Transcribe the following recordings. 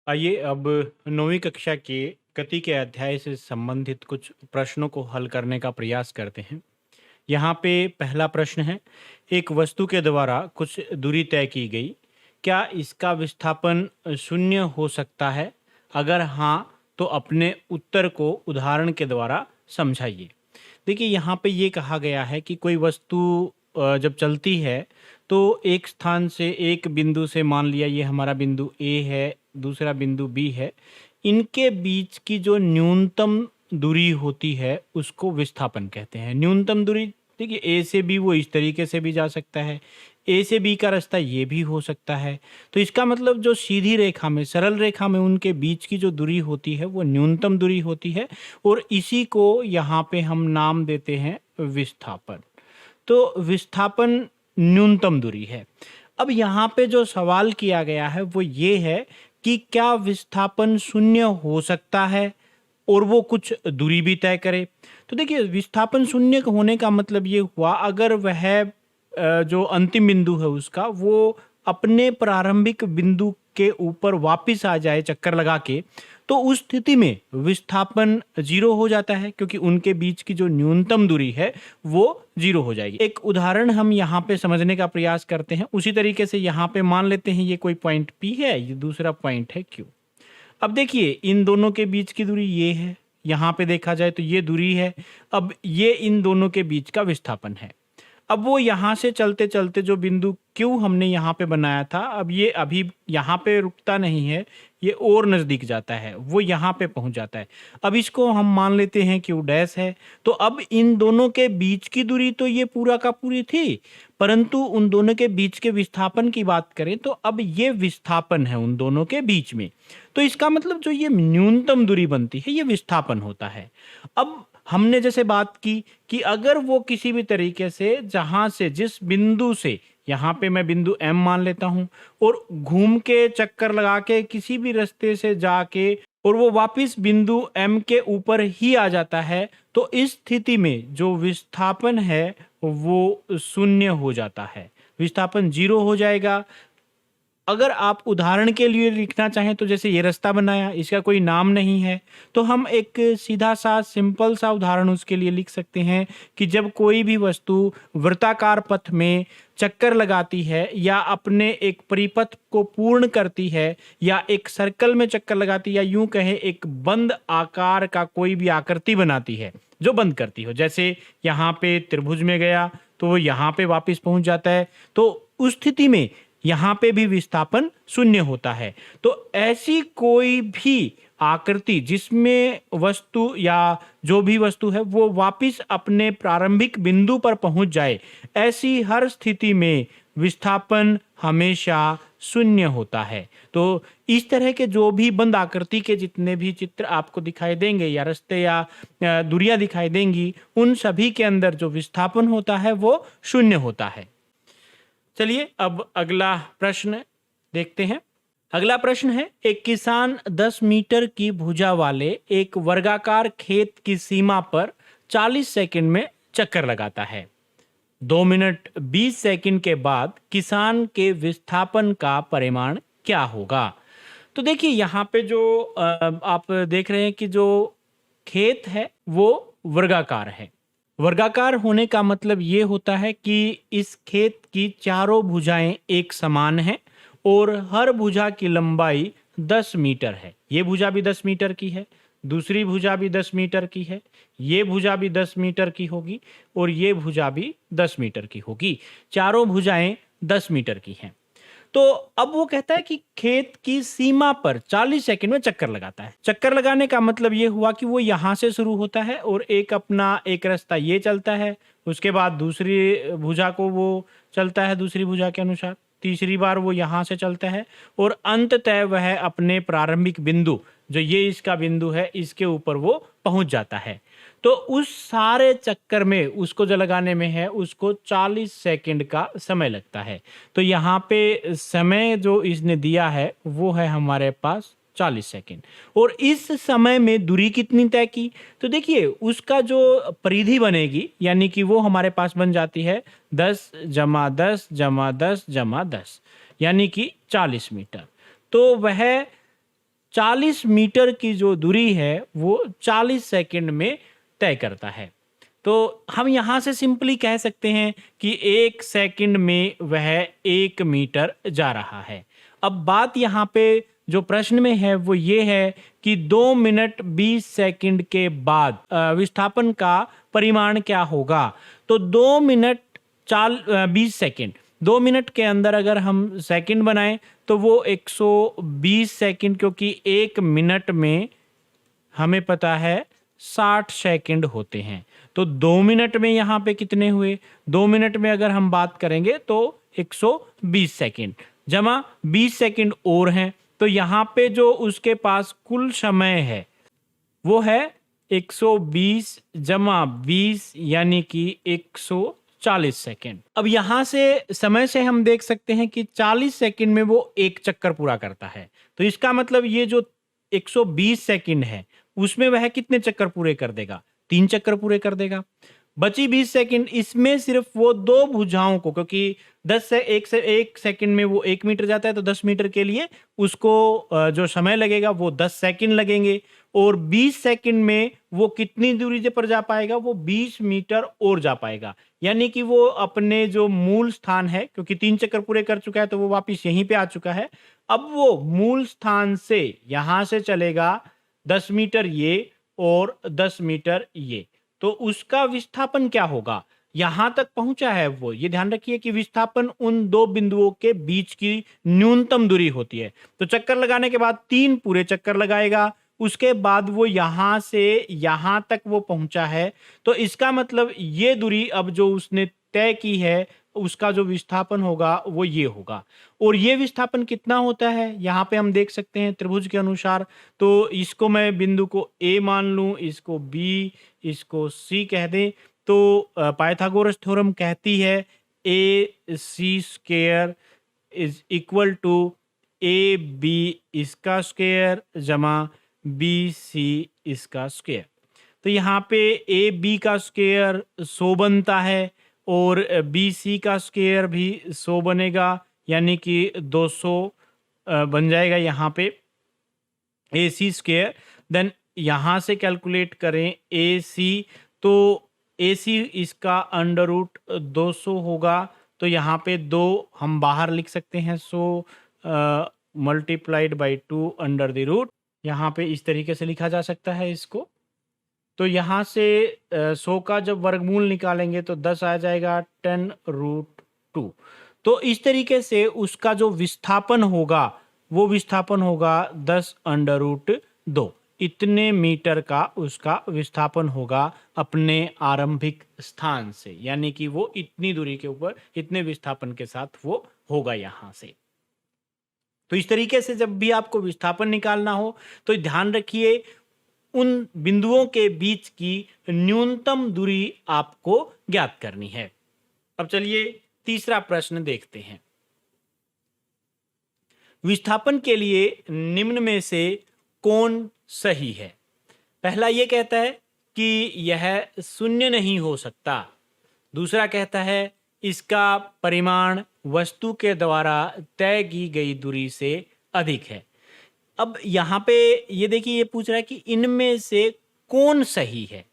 आइए अब 9वीं कक्षा के गति के अध्याय से संबंधित कुछ प्रश्नों को हल करने का प्रयास करते हैं। यहाँ पे पहला प्रश्न है, एक वस्तु के द्वारा कुछ दूरी तय की गई। क्या इसका विस्थापन शून्य हो सकता है? अगर हाँ, तो अपने उत्तर को उदाहरण के द्वारा समझाइए। देखिए यहाँ पे ये कहा गया है कि कोई वस्तु जब चलती है तो एक स्थान से एक बिंदु से, मान लिया ये हमारा बिंदु ए है, दूसरा बिंदु बी है, इनके बीच की जो न्यूनतम दूरी होती है उसको विस्थापन कहते हैं। न्यूनतम दूरी, देखिए ए से बी वो इस तरीके से भी जा सकता है, ए से बी का रास्ता ये भी हो सकता है। तो इसका मतलब जो सीधी रेखा में, सरल रेखा में उनके बीच की जो दूरी होती है वो न्यूनतम दूरी होती है और इसी को यहाँ पे हम नाम देते हैं विस्थापन। तो विस्थापन न्यूनतम दूरी है। अब यहाँ पे जो सवाल किया गया है वो ये है कि क्या विस्थापन शून्य हो सकता है और वो कुछ दूरी भी तय करे। तो देखिए विस्थापन शून्य होने का मतलब ये हुआ, अगर वह जो अंतिम बिंदु है उसका वो अपने प्रारंभिक बिंदु के ऊपर वापस आ जाए चक्कर लगा के, तो उस स्थिति में विस्थापन जीरो हो जाता है, क्योंकि उनके बीच की जो न्यूनतम दूरी है वो जीरो हो जाएगी। एक उदाहरण हम यहाँ पे समझने का प्रयास करते हैं। उसी तरीके से यहाँ पे मान लेते हैं ये कोई पॉइंट P है, ये दूसरा पॉइंट है Q। अब देखिए इन दोनों के बीच की दूरी ये है, यहाँ पे देखा जाए तो ये दूरी है। अब ये इन दोनों के बीच का विस्थापन है। अब वो यहाँ से चलते चलते जो बिंदु Q हमने यहाँ पे बनाया था, अब ये अभी यहाँ पे रुकता नहीं है, ये और नज़दीक जाता है, वो यहाँ पे पहुँच जाता है। अब इसको हम मान लेते हैं Q डैश है। तो अब इन दोनों के बीच की दूरी तो ये पूरा का पूरी थी, परंतु उन दोनों के बीच के विस्थापन की बात करें तो अब ये विस्थापन है उन दोनों के बीच में। तो इसका मतलब जो ये न्यूनतम दूरी बनती है ये विस्थापन होता है। अब हमने जैसे बात की कि अगर वो किसी भी तरीके से, जहां से, जिस बिंदु से, यहाँ पे मैं बिंदु M मान लेता हूं, और घूम के चक्कर लगा के किसी भी रास्ते से जाके और वो वापस बिंदु M के ऊपर ही आ जाता है, तो इस स्थिति में जो विस्थापन है वो शून्य हो जाता है, विस्थापन जीरो हो जाएगा। अगर आप उदाहरण के लिए लिखना चाहें तो जैसे ये रास्ता बनाया, इसका कोई नाम नहीं है, तो हम एक सीधा सा सिंपल सा उदाहरण उसके लिए लिख सकते हैं कि जब कोई भी वस्तु वृत्ताकार पथ में चक्कर लगाती है या अपने एक परिपथ को पूर्ण करती है या एक सर्कल में चक्कर लगाती है या यूं कहें एक बंद आकार का कोई भी आकृति बनाती है जो बंद करती हो, जैसे यहाँ पे त्रिभुज में गया तो वो यहाँ पे वापस पहुंच जाता है, तो उस स्थिति में यहाँ पे भी विस्थापन शून्य होता है। तो ऐसी कोई भी आकृति जिसमें वस्तु या जो भी वस्तु है वो वापस अपने प्रारंभिक बिंदु पर पहुंच जाए, ऐसी हर स्थिति में विस्थापन हमेशा शून्य होता है। तो इस तरह के जो भी बंद आकृति के जितने भी चित्र आपको दिखाई देंगे या रास्ते या दूरियां दिखाई देंगी, उन सभी के अंदर जो विस्थापन होता है वो शून्य होता है। चलिए अब अगला प्रश्न देखते हैं। अगला प्रश्न है, एक किसान 10 मीटर की भुजा वाले एक वर्गाकार खेत की सीमा पर 40 सेकंड में चक्कर लगाता है। 2 मिनट 20 सेकंड के बाद किसान के विस्थापन का परिमाण क्या होगा? तो देखिए यहाँ पे जो आप देख रहे हैं कि जो खेत है वो वर्गाकार है। वर्गाकार होने का मतलब ये होता है कि इस खेत की चारों भुजाएं एक समान हैं और हर भुजा की लंबाई 10 मीटर है। ये भुजा भी 10 मीटर की है, दूसरी भुजा भी 10 मीटर की है, ये भुजा भी 10 मीटर की होगी और ये भुजा भी 10 मीटर की होगी। चारों भुजाएं 10 मीटर की हैं। तो अब वो कहता है कि खेत की सीमा पर 40 सेकंड में चक्कर लगाता है। चक्कर लगाने का मतलब ये हुआ कि वो यहाँ से शुरू होता है और एक अपना एक रास्ता ये चलता है, उसके बाद दूसरी भुजा को वो चलता है दूसरी भुजा के अनुसार, तीसरी बार वो यहाँ से चलता है और अंततः वह अपने प्रारंभिक बिंदु, जो ये इसका बिंदु है, इसके ऊपर वो पहुंच जाता है। तो उस सारे चक्कर में उसको जो लगाने में है उसको 40 सेकंड का समय लगता है। तो यहाँ पे समय जो इसने दिया है वो है हमारे पास 40 सेकंड। और इस समय में दूरी कितनी तय की? तो देखिए उसका जो परिधि बनेगी, यानी कि वो हमारे पास बन जाती है 10 जमा 10 जमा 10 जमा 10, यानी कि 40 मीटर। तो वह 40 मीटर की जो दूरी है वो 40 सेकंड में तय करता है। तो हम यहाँ से सिंपली कह सकते हैं कि 1 सेकंड में वह 1 मीटर जा रहा है। अब बात यहाँ पे जो प्रश्न में है वो ये है कि 2 मिनट 20 सेकंड के बाद विस्थापन का परिमाण क्या होगा। तो 2 मिनट 20 सेकंड, 2 मिनट के अंदर अगर हम सेकंड बनाएं तो वो 120 सेकंड, क्योंकि 1 मिनट में हमें पता है 60 सेकंड होते हैं। तो 2 मिनट में यहाँ पे कितने हुए, 2 मिनट में अगर हम बात करेंगे तो 120 सेकंड जमा 20 सेकंड और हैं, तो यहाँ पे जो उसके पास कुल समय है वो है 120 जमा 20 यानी कि 140 सेकंड। अब यहाँ से समय से हम देख सकते हैं कि 40 सेकंड में वो एक चक्कर पूरा करता है। तो इसका मतलब ये जो 120 सेकंड है उसमें वह कितने चक्कर पूरे कर देगा, 3 चक्कर पूरे कर देगा। बची 20 सेकंड, इसमें सिर्फ वो 2 भुजाओं को, क्योंकि 10 से 1 सेकंड में वो 1 मीटर जाता है, तो 10 मीटर के लिए उसको जो समय लगेगा वो 10 सेकंड लगेंगे। और 20 सेकंड में वो कितनी दूरी पर जा पाएगा, वो 20 मीटर और जा पाएगा। यानी कि वो अपने जो मूल स्थान है, क्योंकि 3 चक्कर पूरे कर चुका है तो वो वापिस यहीं पे आ चुका है। अब वो मूल स्थान से यहां से चलेगा 10 मीटर ये और 10 मीटर ये, तो उसका विस्थापन क्या होगा, यहां तक पहुंचा है वो। ये ध्यान रखिए कि विस्थापन उन 2 बिंदुओं के बीच की न्यूनतम दूरी होती है। तो चक्कर लगाने के बाद 3 पूरे चक्कर लगाएगा, उसके बाद वो यहां से यहां तक वो पहुंचा है। तो इसका मतलब ये दूरी अब जो उसने तय की है उसका जो विस्थापन होगा वो ये होगा। और ये विस्थापन कितना होता है यहाँ पे हम देख सकते हैं त्रिभुज के अनुसार। तो इसको मैं बिंदु को ए मान लूं, इसको बी, इसको सी कह दें। तो पाइथागोरस थ्योरम कहती है A C square is equal to A B इसका स्क्वायर जमा बी सी इसका स्क्वायर। तो यहाँ पे ए बी का स्क्वायर 100 बनता है और बी सी का स्क्वायर भी 100 बनेगा, यानी कि 200 बन जाएगा यहाँ पे ए सी स्क्वायर। देन यहाँ से कैलकुलेट करें ए सी, तो ए सी इसका अंडर रूट 200 होगा। तो यहाँ पे 2 हम बाहर लिख सकते हैं, 100 multiplied by 2 under the root. यहाँ पे इस तरीके से लिखा जा सकता है इसको। तो यहाँ से 100 का जब वर्गमूल निकालेंगे तो 10 आ जाएगा 10 रूट 2। तो इस तरीके से उसका जो विस्थापन होगा वो विस्थापन होगा 10 अंडर रूट 2। इतने मीटर का उसका विस्थापन होगा अपने आरंभिक स्थान से, यानी कि वो इतनी दूरी के ऊपर इतने विस्थापन के साथ वो होगा यहाँ से। तो इस तरीके से जब भी आपको विस्थापन निकालना हो तो ध्यान रखिए उन बिंदुओं के बीच की न्यूनतम दूरी आपको ज्ञात करनी है। अब चलिए तीसरा प्रश्न देखते हैं। विस्थापन के लिए निम्न में से कौन सही है। पहला ये कहता है कि यह शून्य नहीं हो सकता। दूसरा कहता है इसका परिमाण वस्तु के द्वारा तय की गई दूरी से अधिक है। अब यहाँ पे ये देखिए, ये पूछ रहा है कि इनमें से कौन सही है।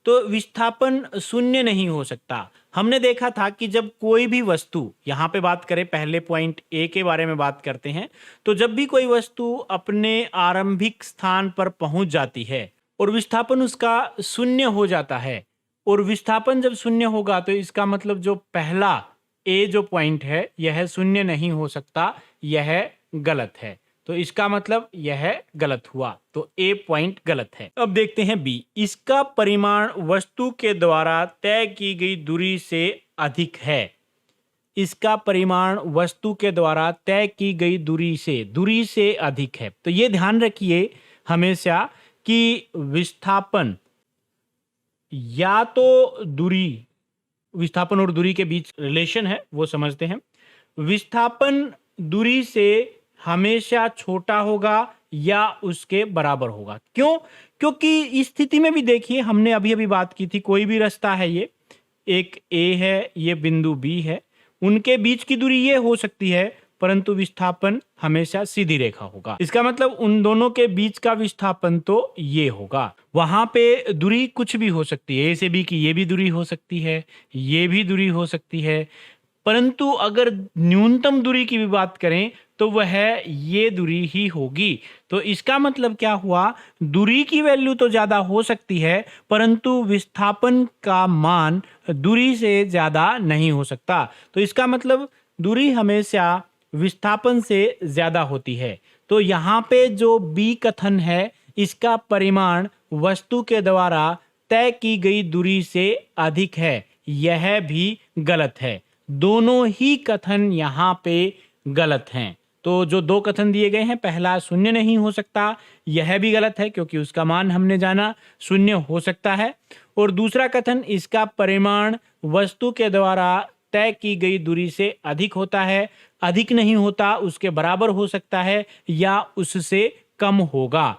तो विस्थापन शून्य नहीं हो सकता। हमने देखा था कि जब कोई भी वस्तु, यहाँ पे बात करें पहले पॉइंट ए के बारे में बात करते हैं, तो जब भी कोई वस्तु अपने आरंभिक स्थान पर पहुंच जाती है और विस्थापन उसका शून्य हो जाता है, और विस्थापन जब शून्य होगा तो इसका मतलब जो पहला ए जो पॉइंट है यह शून्य नहीं हो सकता, यह गलत है। तो इसका मतलब यह गलत हुआ, तो ए पॉइंट गलत है। अब देखते हैं बी। इसका परिमाण वस्तु के द्वारा तय की गई दूरी से अधिक है। इसका परिमाण वस्तु के द्वारा तय की गई दूरी से अधिक है। तो ये ध्यान रखिए हमेशा कि विस्थापन या तो दूरी, विस्थापन और दूरी के बीच रिलेशन है वो समझते हैं। विस्थापन दूरी से हमेशा छोटा होगा या उसके बराबर होगा। क्यों? क्योंकि इस स्थिति में भी देखिए, हमने अभी अभी बात की थी, कोई भी रास्ता है, ये एक ए है, ये बिंदु बी है, उनके बीच की दूरी ये हो सकती है, परंतु विस्थापन हमेशा सीधी रेखा होगा। इसका मतलब उन दोनों के बीच का विस्थापन तो ये होगा। वहां पे दूरी कुछ भी हो सकती है, ए से बी की ये भी दूरी हो सकती है, ये भी दूरी हो सकती है, परंतु अगर न्यूनतम दूरी की भी बात करें तो वह ये दूरी ही होगी। तो इसका मतलब क्या हुआ, दूरी की वैल्यू तो ज्यादा हो सकती है परंतु विस्थापन का मान दूरी से ज्यादा नहीं हो सकता। तो इसका मतलब दूरी हमेशा विस्थापन से ज्यादा होती है। तो यहाँ पे जो बी कथन है इसका परिमाण वस्तु के द्वारा तय की गई दूरी से अधिक है, यह भी गलत है। दोनों ही कथन यहाँ पे गलत हैं। तो जो दो कथन दिए गए हैं, पहला शून्य नहीं हो सकता, यह भी गलत है क्योंकि उसका मान हमने जाना शून्य हो सकता है। और दूसरा कथन, इसका परिमाण वस्तु के द्वारा तय की गई दूरी से अधिक होता है, अधिक नहीं होता, उसके बराबर हो सकता है या उससे कम होगा।